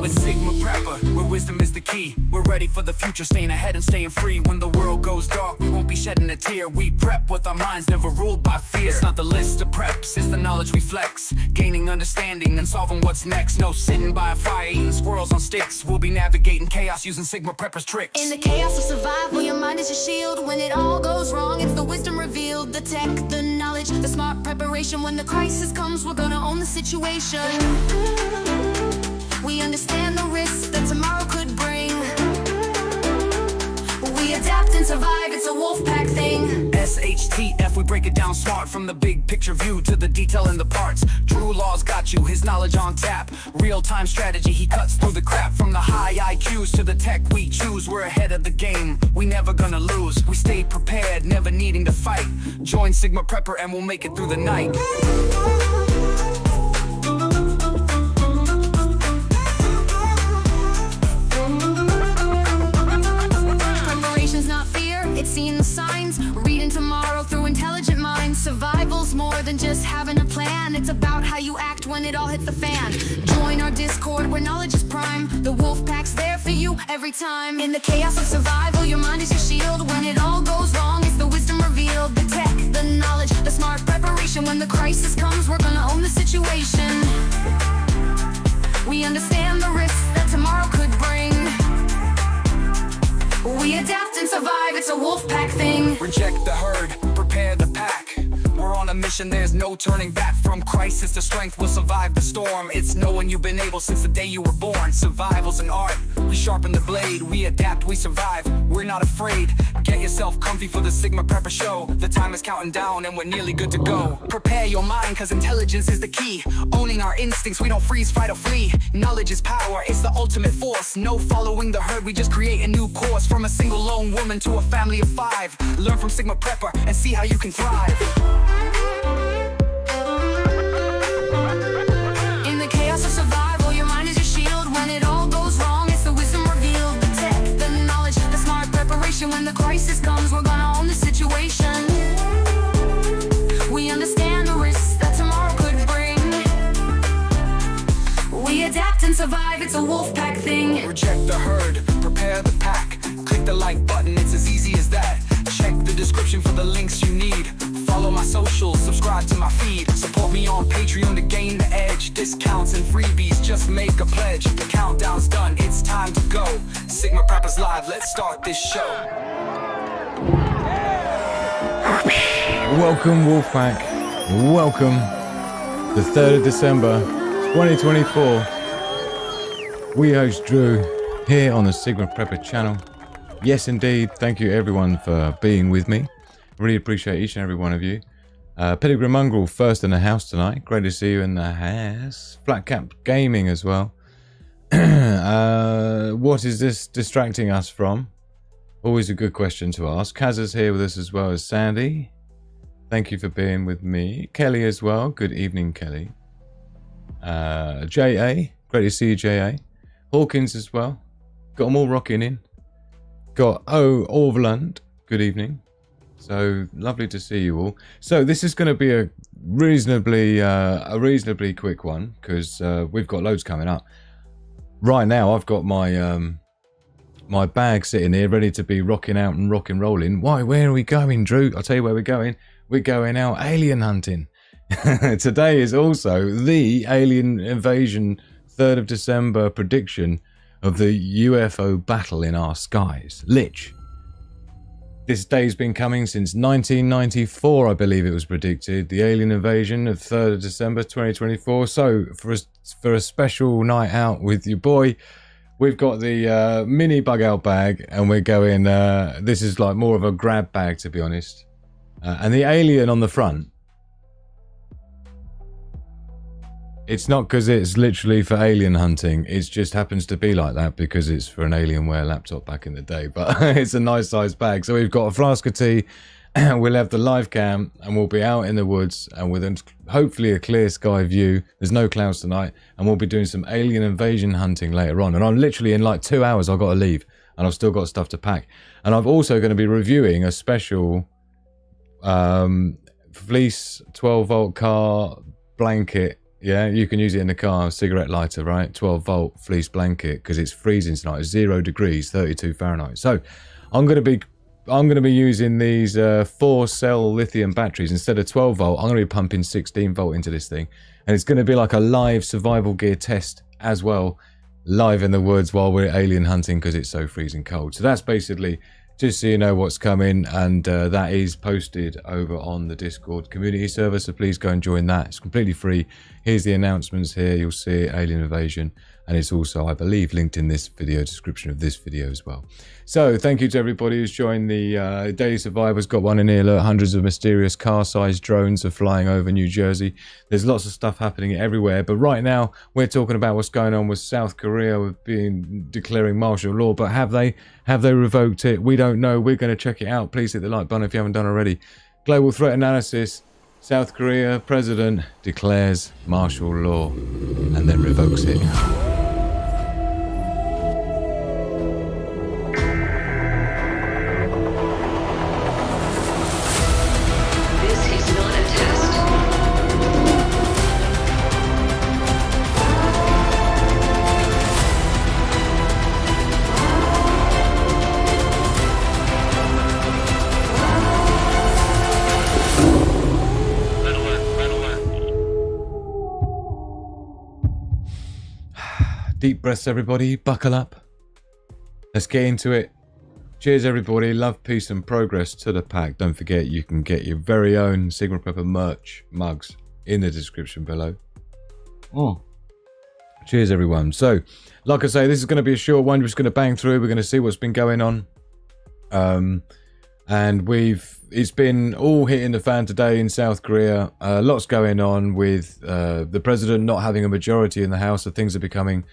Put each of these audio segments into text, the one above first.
it's Sigma Prepper, where wisdom is the key. We're ready for the future, staying ahead and staying free. When the world goes dark, we won't be shedding a tear. We prep with our minds, never ruled by fear. It's not the list of preps, it's the knowledge we flex. Gaining understanding and solving what's next. No sitting by a fire, eating squirrels on sticks. We'll be navigating chaos using Sigma Prepper's tricks. In the chaos of survival, your mind is your shield. When it all goes wrong, it's the wisdom revealed. The tech, the knowledge, the smart preparation. When the crisis comes, we're gonna own the situation. We understand the risks that tomorrow could bring. We adapt and survive, it's a wolf pack thing. SHTF, we break it down smart. From the big picture view to the detail in the parts. Drew Law's got you, his knowledge on tap. Real-time strategy, he cuts through the crap. From the high IQs to the tech we choose. We're ahead of the game, we never gonna lose. We stay prepared, never needing to fight. Join Sigma Prepper and we'll make it through the night. It's seeing the signs, reading tomorrow through intelligent minds. Survival's more than just having a plan. It's about how you act when it all hits the fan. Join our Discord where knowledge is prime. The wolf pack's there for you every time. In the chaos of survival, your mind is your shield. When it all goes wrong, it's the wisdom revealed. The tech, the knowledge, the smart preparation. When the crisis comes, we're gonna own the situation. We understand the risks that tomorrow could bring. We adapt and survive, it's a wolf pack thing. Reject the herd, prepare the pack. We're on a mission, there's no turning back. From crisis to strength, we'll survive the storm. It's knowing you've been able since the day you were born. Survival's an art, we sharpen the blade. We adapt, we survive, we're not afraid. Get yourself comfy for the Sigma Prepper show. The time is counting down and we're nearly good to go. Prepare your mind, cause intelligence is the key. Owning our instincts, we don't freeze, fight or flee. Knowledge is power, it's the ultimate force. No following the herd, we just create a new course. From a single lone woman to a family of 5. Learn from Sigma Prepper and see how you can thrive. In the chaos of survival, your mind is your shield. When it all goes wrong, it's the wisdom revealed. The tech, the knowledge, the smart preparation. When the crisis comes, we're gonna own the situation. We understand the risks that tomorrow could bring. We adapt and survive, it's a wolf pack thing. Reject the herd, prepare the pack. Click the like button, it's as easy as that. Check the description for the links you need. Follow my socials, subscribe to my feed. Support me on Patreon to gain the edge. Discounts and freebies, just make a pledge. The countdown's done, it's time to go. Sigma Prepper's live, let's start this show. Welcome Wolfpack, welcome. The 3rd of December, 2024. We host Drew here on the Sigma Prepper channel. Yes, indeed. Thank you, everyone, for being with me. Really appreciate each and every one of you. Pedigree Mongrel first in the house tonight. Great to see you in the house. Flat Cap Gaming as well. What is this distracting us from? Always a good question to ask. Kaz is here with us as well as Sandy. Thank you for being with me. Kelly as well. Good evening, Kelly. J.A. Great to see you, J.A. Hawkins as well. Got them all rocking in. Got Orvland. Good evening. So lovely to see you all. So this is going to be a reasonably quick one because we've got loads coming up. Right now, I've got my my bag sitting here ready to be rocking out and rock and rolling. Why? Where are we going, Drew? I'll tell you where we're going. We're going out alien hunting. Today is also the alien invasion 3rd of December prediction of the UFO battle in our skies. Lich. This day's been coming since 1994, I believe it was predicted. The alien invasion of 3rd of December 2024. So for a special night out with your boy, we've got the mini bug out bag, and we're going, this is like more of a grab bag, to be honest. And the alien on the front, it's not because it's literally for alien hunting. It just happens to be like that because it's for an Alienware laptop back in the day. But it's a nice sized bag. So we've got a flask of tea, we'll have the live cam, and we'll be out in the woods and with hopefully a clear sky view. There's no clouds tonight, and we'll be doing some alien invasion hunting later on. And I'm literally in like 2 hours, I've got to leave, and I've still got stuff to pack. And I'm also going to be reviewing a special fleece 12-volt car blanket Yeah, you can use it in the car, cigarette lighter, right? 12-volt fleece blanket, because it's freezing tonight. It's 0 degrees, 32 Fahrenheit. So I'm going to be using these 4-cell lithium batteries. Instead of 12-volt, I'm going to be pumping 16-volt into this thing. And it's going to be like a live survival gear test as well, live in the woods while we're alien hunting because it's so freezing cold. So that's basically just so you know what's coming, and that is posted over on the Discord community server, so please go and join that. It's completely free. Here's the announcements here. You'll see Alien Invasion, and it's also, I believe, linked in this video description of this video as well. So thank you to everybody who's joined the Daily Survivor's got one in here. Look, hundreds of mysterious car-sized drones are flying over New Jersey. There's lots of stuff happening everywhere, but right now we're talking about what's going on with South Korea with declaring martial law. But have they revoked it? We don't know. We're going to check it out. Please hit the like button if you haven't done already. Global threat analysis. South Korea president declares martial law and then revokes it. Deep breaths, everybody. Buckle up. Let's get into it. Cheers, everybody. Love, peace, and progress to the pack. Don't forget, you can get your very own Sigma Prepper merch mugs in the description below. Cheers, everyone. So, like I say, this is going to be a short one. We're just going to bang through. We're going to see what's been going on. And it's been all hitting the fan today in South Korea. Lots going on with the president not having a majority in the House, so things are becoming.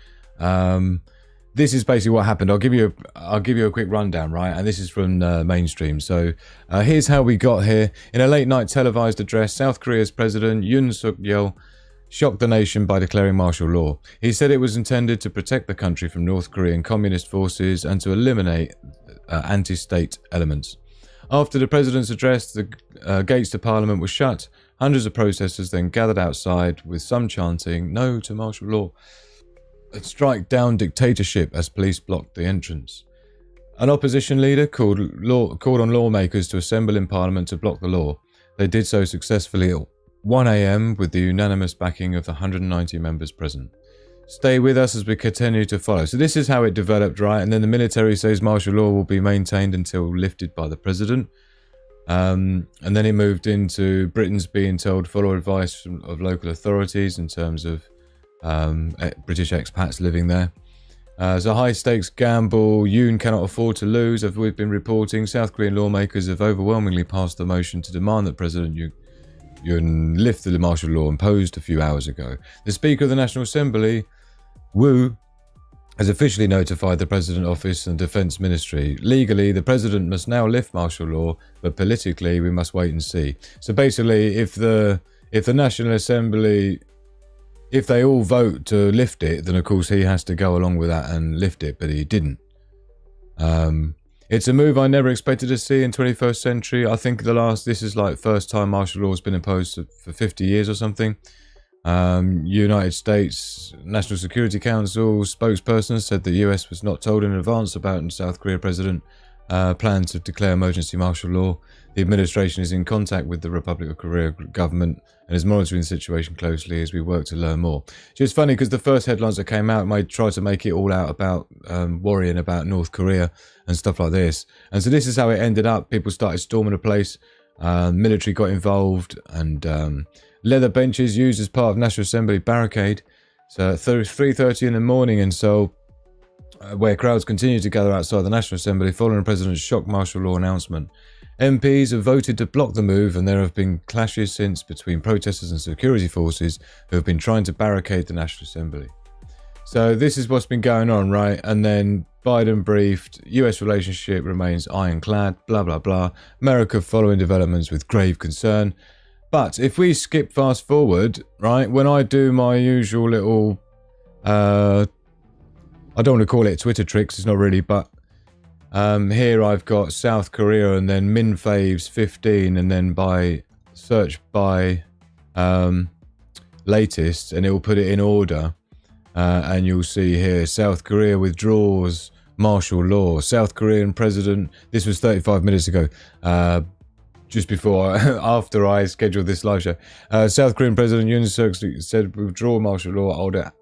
This is basically what happened. I'll give you a quick rundown, right? And this is from mainstream. So here's how we got here. In a late night televised address, South Korea's President Suk-yeol shocked the nation by declaring martial law. He said it was intended to protect the country from North Korean communist forces and to eliminate anti-state elements. After the president's address, the gates to parliament were shut. Hundreds of protesters then gathered outside, with some chanting, "No to martial law. Strike down dictatorship," as police blocked the entrance. An opposition leader called on lawmakers to assemble in parliament to block the law. They did so successfully at 1 a.m. with the unanimous backing of the 190 members present. Stay with us as we continue to follow. So this is how it developed, right? And then the military says martial law will be maintained until lifted by the president. And then it moved into Britain's being told follow advice of local authorities in terms of British expats living there. It's a high-stakes gamble Yoon cannot afford to lose. As we've been reporting, South Korean lawmakers have overwhelmingly passed the motion to demand that President Yoon lift the martial law imposed a few hours ago. The Speaker of the National Assembly, Woo, has officially notified the President Office and Defence Ministry. Legally, the President must now lift martial law, but politically, we must wait and see. So basically, if the National Assembly, if they all vote to lift it, then of course he has to go along with that and lift it, but he didn't. It's a move I never expected to see in 21st century. I think this is like first time martial law has been imposed for 50 years or something. United States National Security Council spokesperson said the US was not told in advance about South Korea president plan to declare emergency martial law. The administration is in contact with the Republic of Korea government and is monitoring the situation closely as we work to learn more. So it's funny because the first headlines that came out might try to make it all out about worrying about North Korea and stuff like this. And so this is how it ended up. People started storming the place. Military got involved, and leather benches used as part of National Assembly barricade. So at 3:30 in the morning, and so where crowds continued to gather outside the National Assembly following the President's shock martial law announcement. MPs have voted to block the move, and there have been clashes since between protesters and security forces who have been trying to barricade the National Assembly. So this is what's been going on, right? And then Biden briefed, US relationship remains ironclad, blah, blah, blah. America following developments with grave concern. But if we skip fast forward, right, when I do my usual little, I don't want to call it Twitter tricks, it's not really, but here I've got South Korea and then min faves 15, and then by search by latest, and it will put it in order. And you'll see here, South Korea withdraws martial law. South Korean president, this was 35 minutes ago, just before, after I scheduled this live show. South Korean President Yoon Suk said withdraw martial law order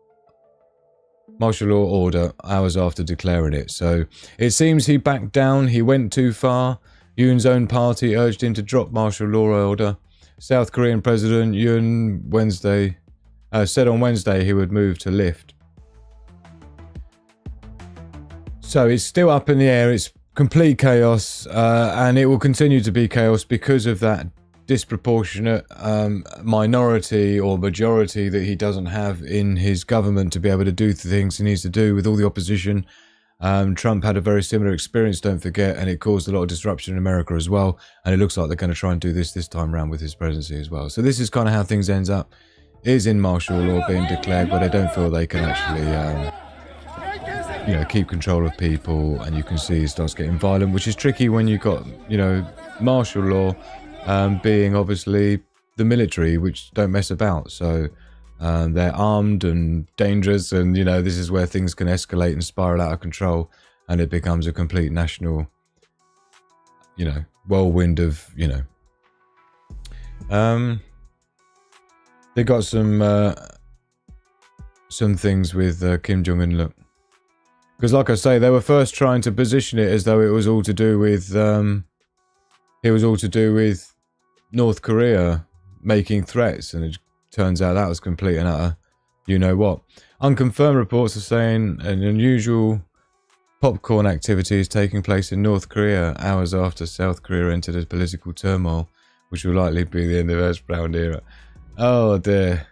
hours after declaring it. So it seems he backed down, he went too far. Yoon's own party urged him to drop martial law order. South Korean President Yoon said on Wednesday he would move to lift. So it's still up in the air, it's complete chaos, and it will continue to be chaos because of that disproportionate minority or majority that he doesn't have in his government to be able to do the things he needs to do with all the opposition. Trump had a very similar experience, don't forget, and it caused a lot of disruption in America as well, and it looks like they're going to try and do this time around with his presidency as well. So this is kind of how things ends up, is in martial law being declared, but they don't feel they can actually keep control of people, and you can see it starts getting violent, which is tricky when you've got, martial law being obviously the military, which don't mess about. So they're armed and dangerous, and this is where things can escalate and spiral out of control, and it becomes a complete national whirlwind of they got some things with Kim Jong-un, look. Because like I say, they were first trying to position it as though it was all to do with North Korea making threats, and it turns out that was complete and utter you-know-what. Unconfirmed reports are saying an unusual popcorn activity is taking place in North Korea hours after South Korea entered a political turmoil, which will likely be the end of Ash Brown era. Oh dear.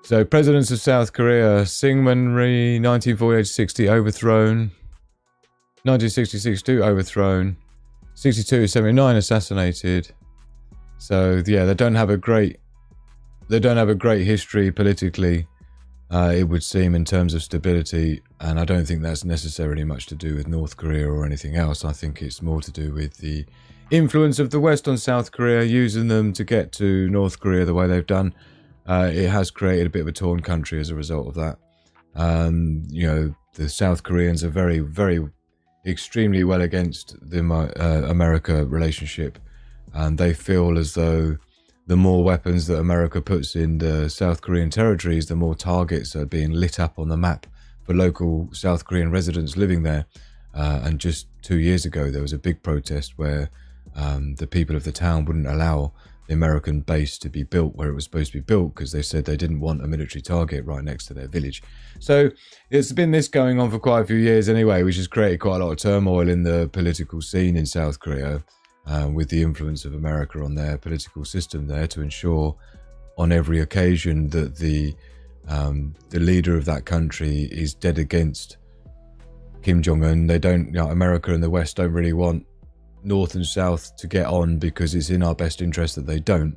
So, presidents of South Korea, Syngman Rhee, 1948-60, overthrown. 1960-62, overthrown. 62-79, assassinated. So, yeah, they don't have a great history politically, it would seem, in terms of stability. And I don't think that's necessarily much to do with North Korea or anything else. I think it's more to do with the influence of the West on South Korea, using them to get to North Korea the way they've done. It has created a bit of a torn country as a result of that. The South Koreans are very, very extremely well against the America relationship, and they feel as though the more weapons that America puts in the South Korean territories, the more targets are being lit up on the map for local South Korean residents living there. And just 2 years ago, there was a big protest where the people of the town wouldn't allow the American base to be built where it was supposed to be built, because they said they didn't want a military target right next to their village. So it's been this going on for quite a few years anyway, which has created quite a lot of turmoil in the political scene in South Korea, with the influence of America on their political system there, to ensure on every occasion that the leader of that country is dead against Kim Jong-un. They don't, America and the West don't really want North and South to get on, because it's in our best interest that they don't.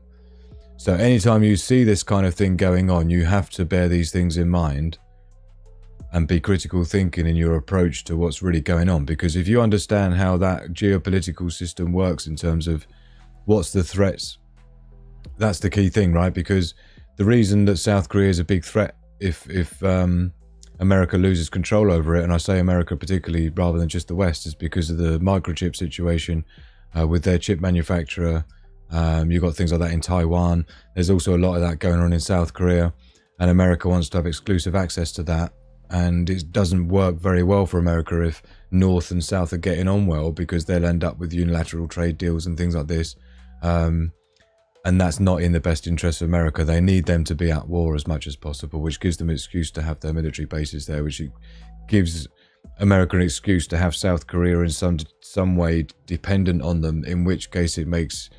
So anytime you see this kind of thing going on, you have to bear these things in mind and be critical thinking in your approach to what's really going on. Because if you understand how that geopolitical system works in terms of what's the threats, that's the key thing, right? Because the reason that South Korea is a big threat, if America loses control over it, and I say America particularly rather than just the West, is because of the microchip situation with their chip manufacturer. You've got things like that in Taiwan. There's also a lot of that going on in South Korea, and America wants to have exclusive access to that. And it doesn't work very well for America if North and South are getting on well, because they'll end up with unilateral trade deals and things like this. And that's not in the best interest of America. They need them to be at war as much as possible, which gives them an excuse to have their military bases there, which gives America an excuse to have South Korea in some way dependent on them, in which case it makes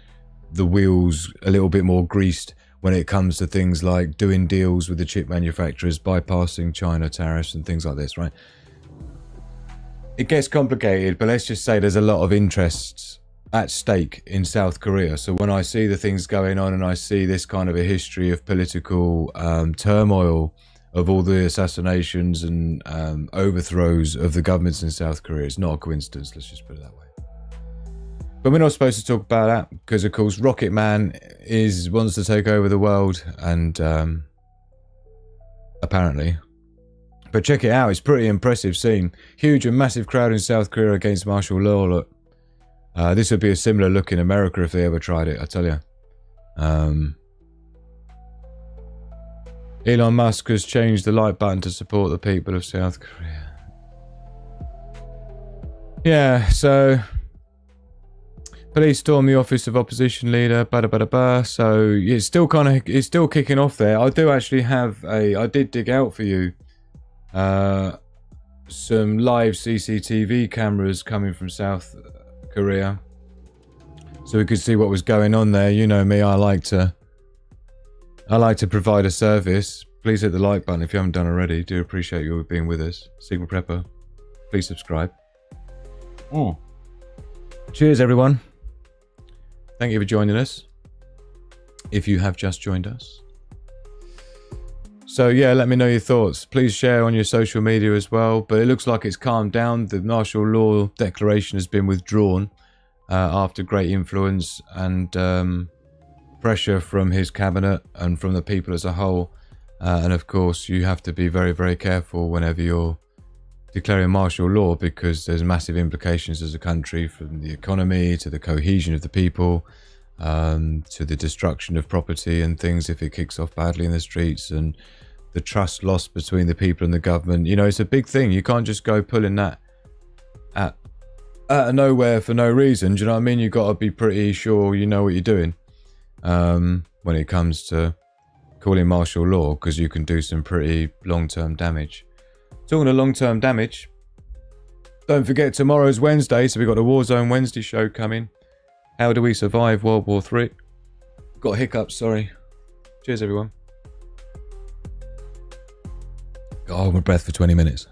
the wheels a little bit more greased when it comes to things like doing deals with the chip manufacturers, bypassing China tariffs and things like this, right? It gets complicated, but let's just say there's a lot of interests at stake in South Korea. So when I see the things going on and I see this kind of a history of political turmoil, of all the assassinations and overthrows of the governments in South Korea, it's not a coincidence, let's just put it that way. But we're not supposed to talk about that because, of course, Rocket Man wants to take over the world, and apparently. But check it out, it's a pretty impressive scene. Huge and massive crowd in South Korea against martial law. Look, this would be a similar look in America if they ever tried it, I tell you. Elon Musk has changed the like button to support the people of South Korea. Yeah, so police storm the office of opposition leader. So it's still kicking off there. I do actually have I did dig out for you some live CCTV cameras coming from South Korea, so we could see what was going on there. You know me, I like to provide a service. Please hit the like button if you haven't done already. Do appreciate you being with us. Sigma Prepper, please subscribe. Cheers, everyone. Thank you for joining us, if you have just joined us. So yeah, let me know your thoughts. Please share on your social media as well. But it looks like it's calmed down. The martial law declaration has been withdrawn after great influence and pressure from his cabinet and from the people as a whole. And of course, you have to be very, very careful whenever you're declaring martial law, because there's massive implications as a country, from the economy to the cohesion of the people, to the destruction of property and things if it kicks off badly in the streets, and the trust lost between the people and the government. You know, it's a big thing. You can't just go pulling that out of nowhere for no reason. Do you know what I mean? You've got to be pretty sure you know what you're doing when it comes to calling martial law, because you can do some pretty long-term damage. Talking of long-term damage, don't forget tomorrow's Wednesday, so we've got a Warzone Wednesday show coming. How do we survive World War III? Got hiccups, sorry. Cheers, everyone. Got to hold my breath for 20 minutes.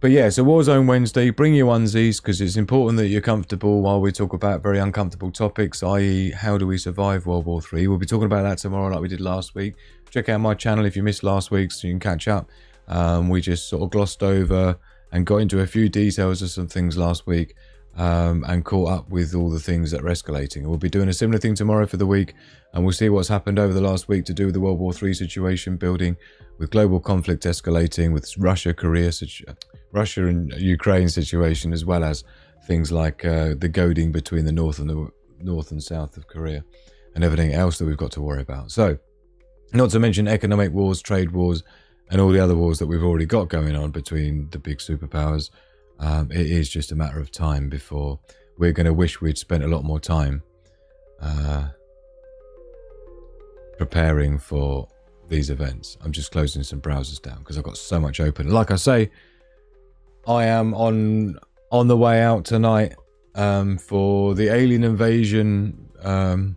But yeah, so Warzone Wednesday, bring your onesies, because it's important that you're comfortable while we talk about very uncomfortable topics, i.e. how do we survive World War III. We'll be talking about that tomorrow like we did last week. Check out my channel if you missed last week so you can catch up. We just sort of glossed over and got into a few details of some things last week, and caught up with all the things that are escalating. We'll be doing a similar thing tomorrow for the week, and we'll see what's happened over the last week to do with the World War III situation building, with global conflict escalating, with Russia and Ukraine situation, as well as things like the goading between the north and south of Korea, and everything else that we've got to worry about. So, not to mention economic wars, trade wars, and all the other wars that we've already got going on between the big superpowers. It is just a matter of time before we're going to wish we'd spent a lot more time preparing for these events. I'm just closing some browsers down because I've got so much open. Like I say, I am on the way out tonight for the Alien Invasion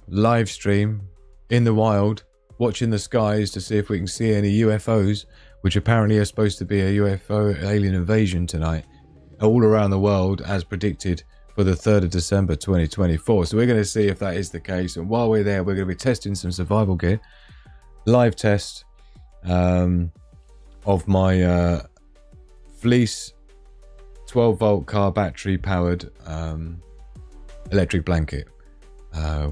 live stream in the wild, watching the skies to see if we can see any UFOs, which apparently are supposed to be a UFO alien invasion tonight, all around the world, as predicted for the 3rd of December 2024. So we're going to see if that is the case. And while we're there, we're going to be testing some survival gear. Live test of my Fleece 12-volt car battery powered electric blanket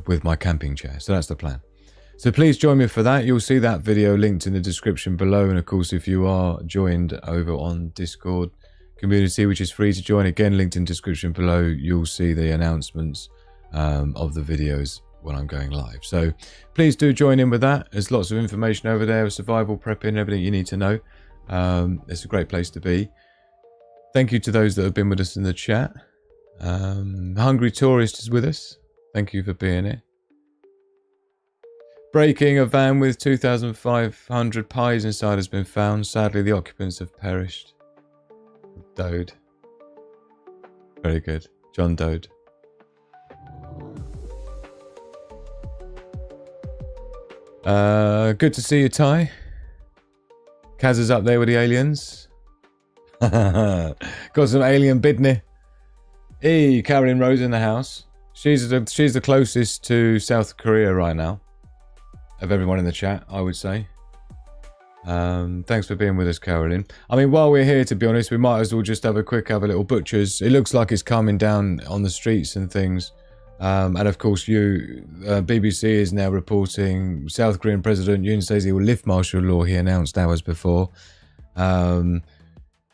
with my camping chair. So that's the plan. So please join me for that. You'll see that video linked in the description below. And of course, if you are joined over on Discord community, which is free to join, again linked in description below, you'll see the announcements of the videos when I'm going live. So please do join in with that. There's lots of information over there, survival, prepping, everything you need to know. It's a great place to be. Thank you to those that have been with us in the chat. Hungry Tourist is with us. Thank you for being here. Breaking, a van with 2,500 pies inside has been found. Sadly, the occupants have perished. Dode. Very good. John Dode. Good to see you, Ty. Kaz is up there with the aliens. Got some alien bidney. Hey, Carolyn Rose in the house. She's the closest to South Korea right now, of everyone in the chat, I would say. Thanks for being with us, Carolyn. I mean, while we're here, to be honest, we might as well just have a little butcher's. It looks like it's calming down on the streets and things And of course, BBC is now reporting South Korean President Yoon says he will lift martial law he announced hours before.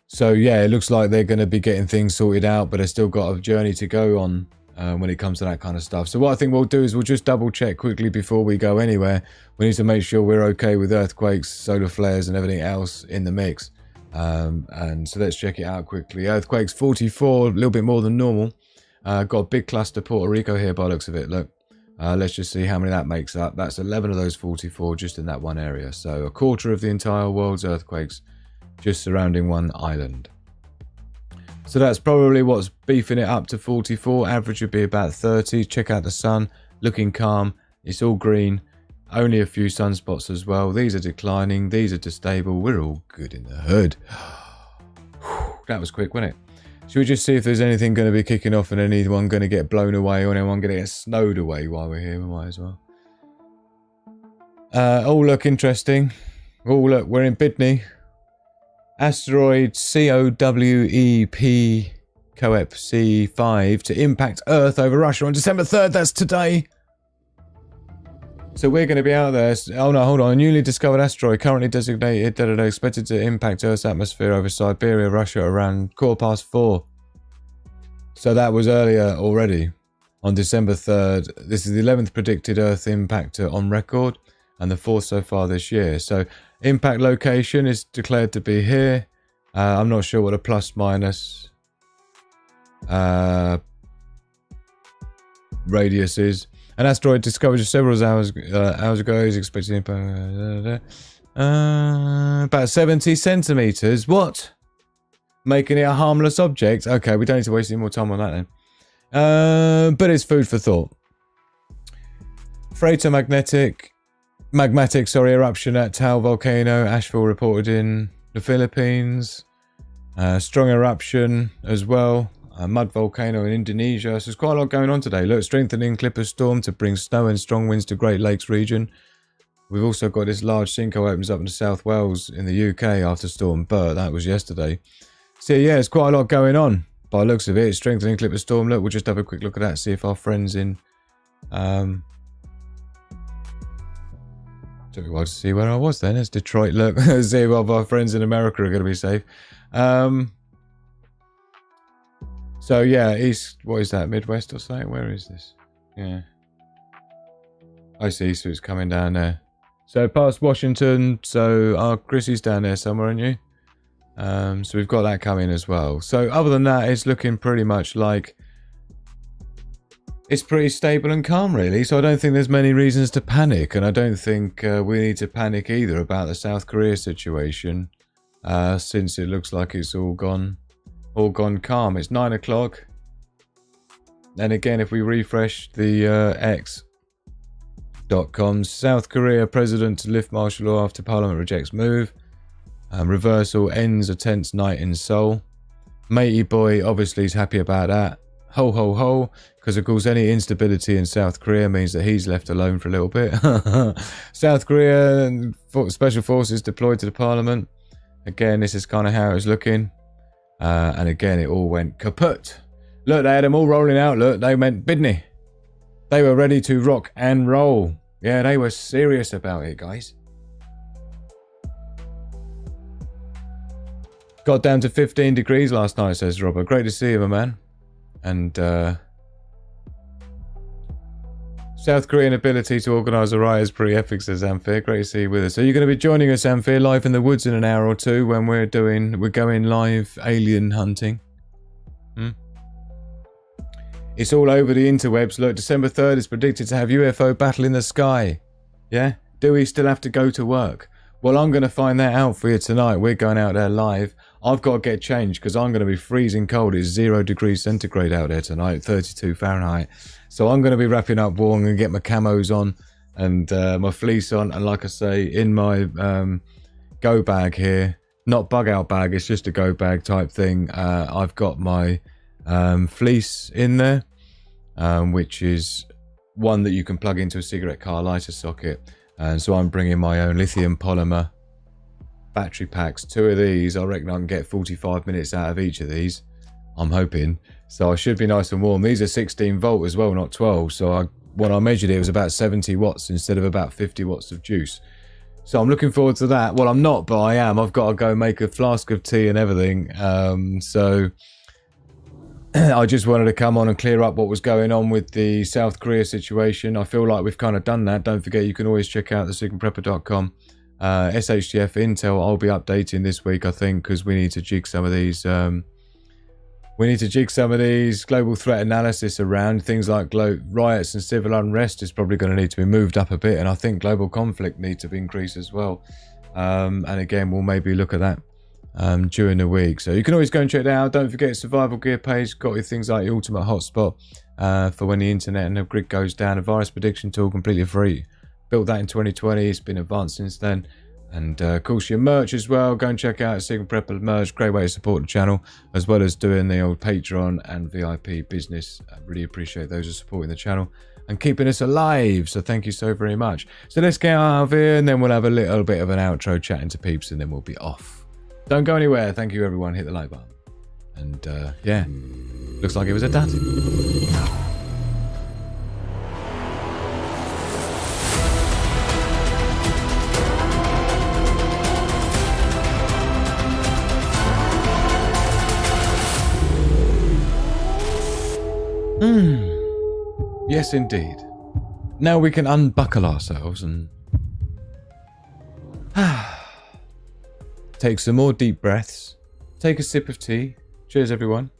So yeah, it looks like they're going to be getting things sorted out, but they've still got a journey to go on when it comes to that kind of stuff. So what I think we'll do is we'll just double check quickly before we go anywhere. We need to make sure we're okay with earthquakes, solar flares and everything else in the mix. And so let's check it out quickly. Earthquakes 44, a little bit more than normal. Got a big cluster Puerto Rico here by the looks of it. Look, let's just see how many that makes up. That's 11 of those 44 just in that one area. So a quarter of the entire world's earthquakes just surrounding one island. So that's probably what's beefing it up to 44. Average would be about 30. Check out the sun, looking calm. It's all green. Only a few sunspots as well. These are declining. These are stable. We're all good in the hood. That was quick, wasn't it? Should we just see if there's anything going to be kicking off and anyone going to get blown away or anyone going to get snowed away while we're here? We might as well. Oh, look, interesting. Oh, look, we're in Bidney. Asteroid COWEP C5 to impact Earth over Russia on December 3rd. That's today. So we're going to be out there. Oh no, hold on. A newly discovered asteroid currently designated expected to impact Earth's atmosphere over Siberia, Russia around 4:15. So that was earlier already on December 3rd. This is the 11th predicted Earth impactor on record and the 4th so far this year. So impact location is declared to be here. I'm not sure what a plus minus radius is. An asteroid discovered just several hours ago is expected to about 70 centimeters. What? Making it a harmless object? Okay, we don't need to waste any more time on that then. But it's food for thought. Magmatic eruption at Taal volcano. Asheville reported in the Philippines. Strong eruption as well. A mud volcano in Indonesia. So there's quite a lot going on today. Look, strengthening Clipper storm to bring snow and strong winds to Great Lakes region. We've also got this large sinkhole opens up in South Wales in the UK after Storm Bert. That was yesterday. So yeah, there's quite a lot going on by the looks of it. Strengthening Clipper storm. Look, we'll just have a quick look at that. See if our friends in... took me a while to see where I was then. It's Detroit. Look, see if our friends in America are going to be safe. So yeah, east, what is that, Midwest or something? Where is this? Yeah. I see, so it's coming down there. So past Washington, so Chrissy's down there somewhere, aren't you? So we've got that coming as well. So other than that, it's looking pretty much like it's pretty stable and calm really. So I don't think there's many reasons to panic, and I don't think we need to panic either about the South Korea situation, since it looks like it's all gone calm. It's 9 o'clock. And again, if we refresh the X.com, South Korea president to lift martial law after parliament rejects move. Reversal ends a tense night in Seoul. Matey boy obviously is happy about that. Ho ho ho, because of course any instability in South Korea means that he's left alone for a little bit. South Korea special forces deployed to the parliament. Again, this is kind of how it's looking. And again, it all went kaput. Look, they had them all rolling out. Look, they went Bidney. They were ready to rock and roll. Yeah, they were serious about it, guys. Got down to 15 degrees last night, says Robert. Great to see you, my man. And South Korean ability to organise a riot is pretty epic, says Amphir. Great to see you with us. So you're going to be joining us, Amphir, live in the woods in an hour or two when we're going live alien hunting. It's all over the interwebs. Look, December 3rd is predicted to have UFO battle in the sky. Yeah? Do we still have to go to work? Well, I'm going to find that out for you tonight. We're going out there live. I've got to get changed because I'm going to be freezing cold. It's 0 degrees centigrade out there tonight, 32 Fahrenheit. So I'm going to be wrapping up warm and get my camos on and my fleece on. And like I say, in my go bag here, not bug out bag, it's just a go bag type thing. I've got my fleece in there, which is one that you can plug into a cigarette car lighter socket. And so I'm bringing my own lithium polymer battery packs. 2 of these, I reckon I can get 45 minutes out of each of these. I'm hoping. So I should be nice and warm. These are 16 volt as well, not 12. So when I measured it, it was about 70 watts instead of about 50 watts of juice. So I'm looking forward to that. Well, I'm not, but I am. I've got to go make a flask of tea and everything. So I just wanted to come on and clear up what was going on with the South Korea situation. I feel like we've kind of done that. Don't forget, you can always check out thesigmaprepper.com. SHTF Intel, I'll be updating this week, I think, because we need to jig some of these. We need to jig some of these global threat analysis around. Things like riots and civil unrest is probably going to need to be moved up a bit. And I think global conflict needs to increase as well. And again, we'll maybe look at that during the week. So you can always go and check it out. Don't forget survival gear page. Got your things like your ultimate hotspot for when the internet and the grid goes down. A virus prediction tool, completely free. Built that in 2020. It's been advanced since then. And of course your merch as well. Go and check out Sigma Prepper merch. Great way to support the channel, as well as doing the old Patreon and VIP business. I really appreciate those who are supporting the channel and keeping us alive. So thank you so very much. So let's get out of here, and then we'll have a little bit of an outro chatting to peeps, and then we'll be off. Don't go anywhere. Thank you everyone. Hit the like button. And yeah, looks like it was a dud. Yes, indeed. Now we can unbuckle ourselves and take some more deep breaths. Take a sip of tea. Cheers, everyone.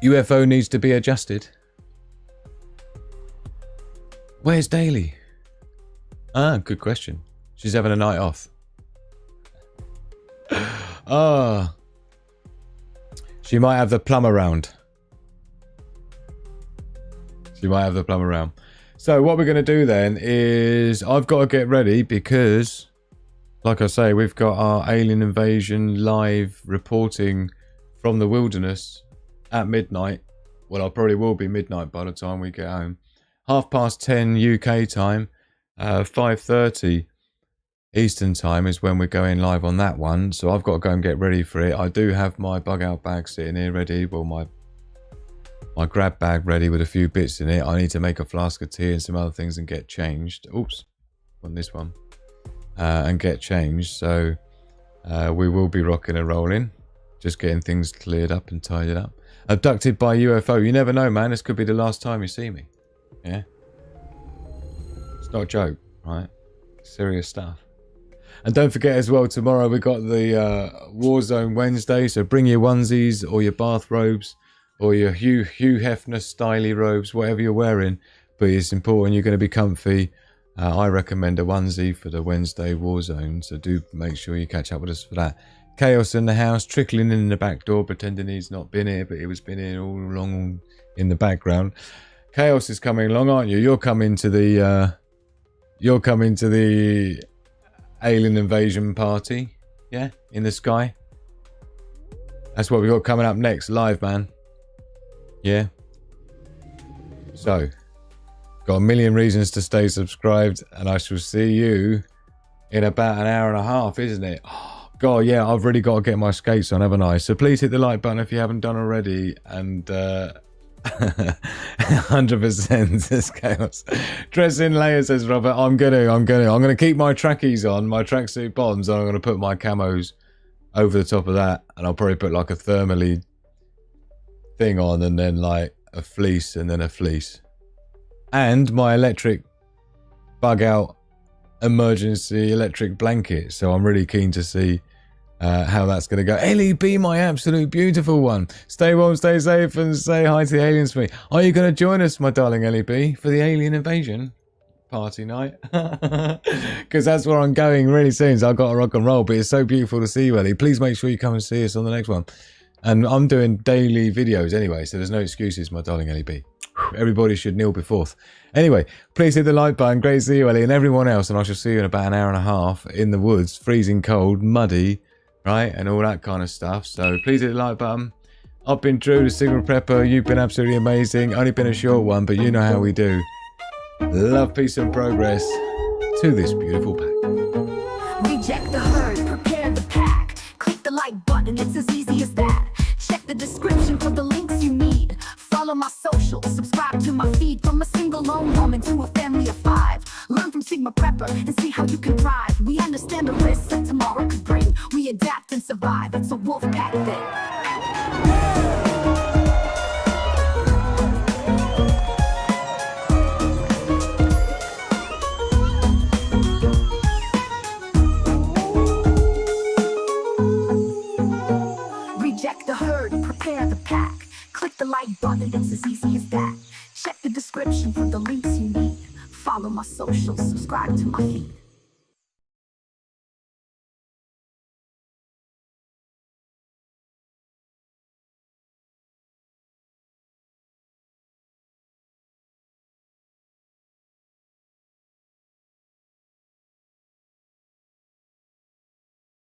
UFO needs to be adjusted. Where's Daly? Ah, good question. She's having a night off. Ah. She might have the plum around. She might have the plum around. So what we're going to do then is I've got to get ready because, like I say, we've got our alien invasion live reporting from the wilderness at midnight. Well, I probably will be midnight by the time we get home. 10:30 UK time, 5:30 Eastern time is when we're going live on that one. So I've got to go and get ready for it. I do have my bug out bag sitting here ready. Well, my grab bag ready with a few bits in it. I need to make a flask of tea and some other things and get changed. Oops, on this one. And get changed. So we will be rocking and rolling. Just getting things cleared up and tidied up. Abducted by UFO. You never know, man. This could be the last time you see me. Yeah? It's not a joke, right? Serious stuff. And don't forget as well, tomorrow we got the Warzone Wednesday. So bring your onesies or your bathrobes or your Hugh Hefner styly robes, whatever you're wearing. But it's important you're going to be comfy. I recommend a onesie for the Wednesday Warzone. So do make sure you catch up with us for that. Chaos in the house, trickling in the back door, pretending he's not been here, but he was been here all along in the background. Chaos is coming along, aren't you? You're coming to the alien invasion party, yeah, in the sky. That's what we got coming up next, live, man. Yeah. So, got a million reasons to stay subscribed, and I shall see you in about an hour and a half, isn't it? Oh, God, yeah, I've really got to get my skates on, haven't I? So please hit the like button if you haven't done already, and 100% this chaos. Dress in layers, says Robert. I'm gonna keep my trackies on, my tracksuit bottoms, and I'm gonna put my camos over the top of that, and I'll probably put like a thermally thing on, and then like a fleece, and then a fleece, and my electric bug out emergency electric blanket. So I'm really keen to see how that's going to go. Ellie, be my absolute beautiful one. Stay warm, stay safe, and say hi to the aliens for me. Are you going to join us, my darling Ellie B, for the alien invasion party night? Because that's where I'm going really soon, so I've got to rock and roll. But it's so beautiful to see you, Ellie. Please make sure you come and see us on the next one. And I'm doing daily videos anyway, so there's no excuses, my darling Ellie B. Everybody should kneel before. Anyway, please hit the like button. Great to see you, Ellie, and everyone else. And I shall see you in about an hour and a half in the woods, freezing cold, muddy, right, and all that kind of stuff. So please hit the like button. I've been Drew, the Sigma Prepper. You've been absolutely amazing. Only been a short one, but you know how we do. Love, peace, and progress to this beautiful pack. Reject the herd, prepare the pack. Click the like prepper and see how you can thrive. We understand the risks that tomorrow could bring. We adapt and survive. It's a wolf pack thing. Reject the herd, prepare the pack. Click the like button, it's as easy as that. Check the description for the links you need. Follow my socials, subscribe to my feed.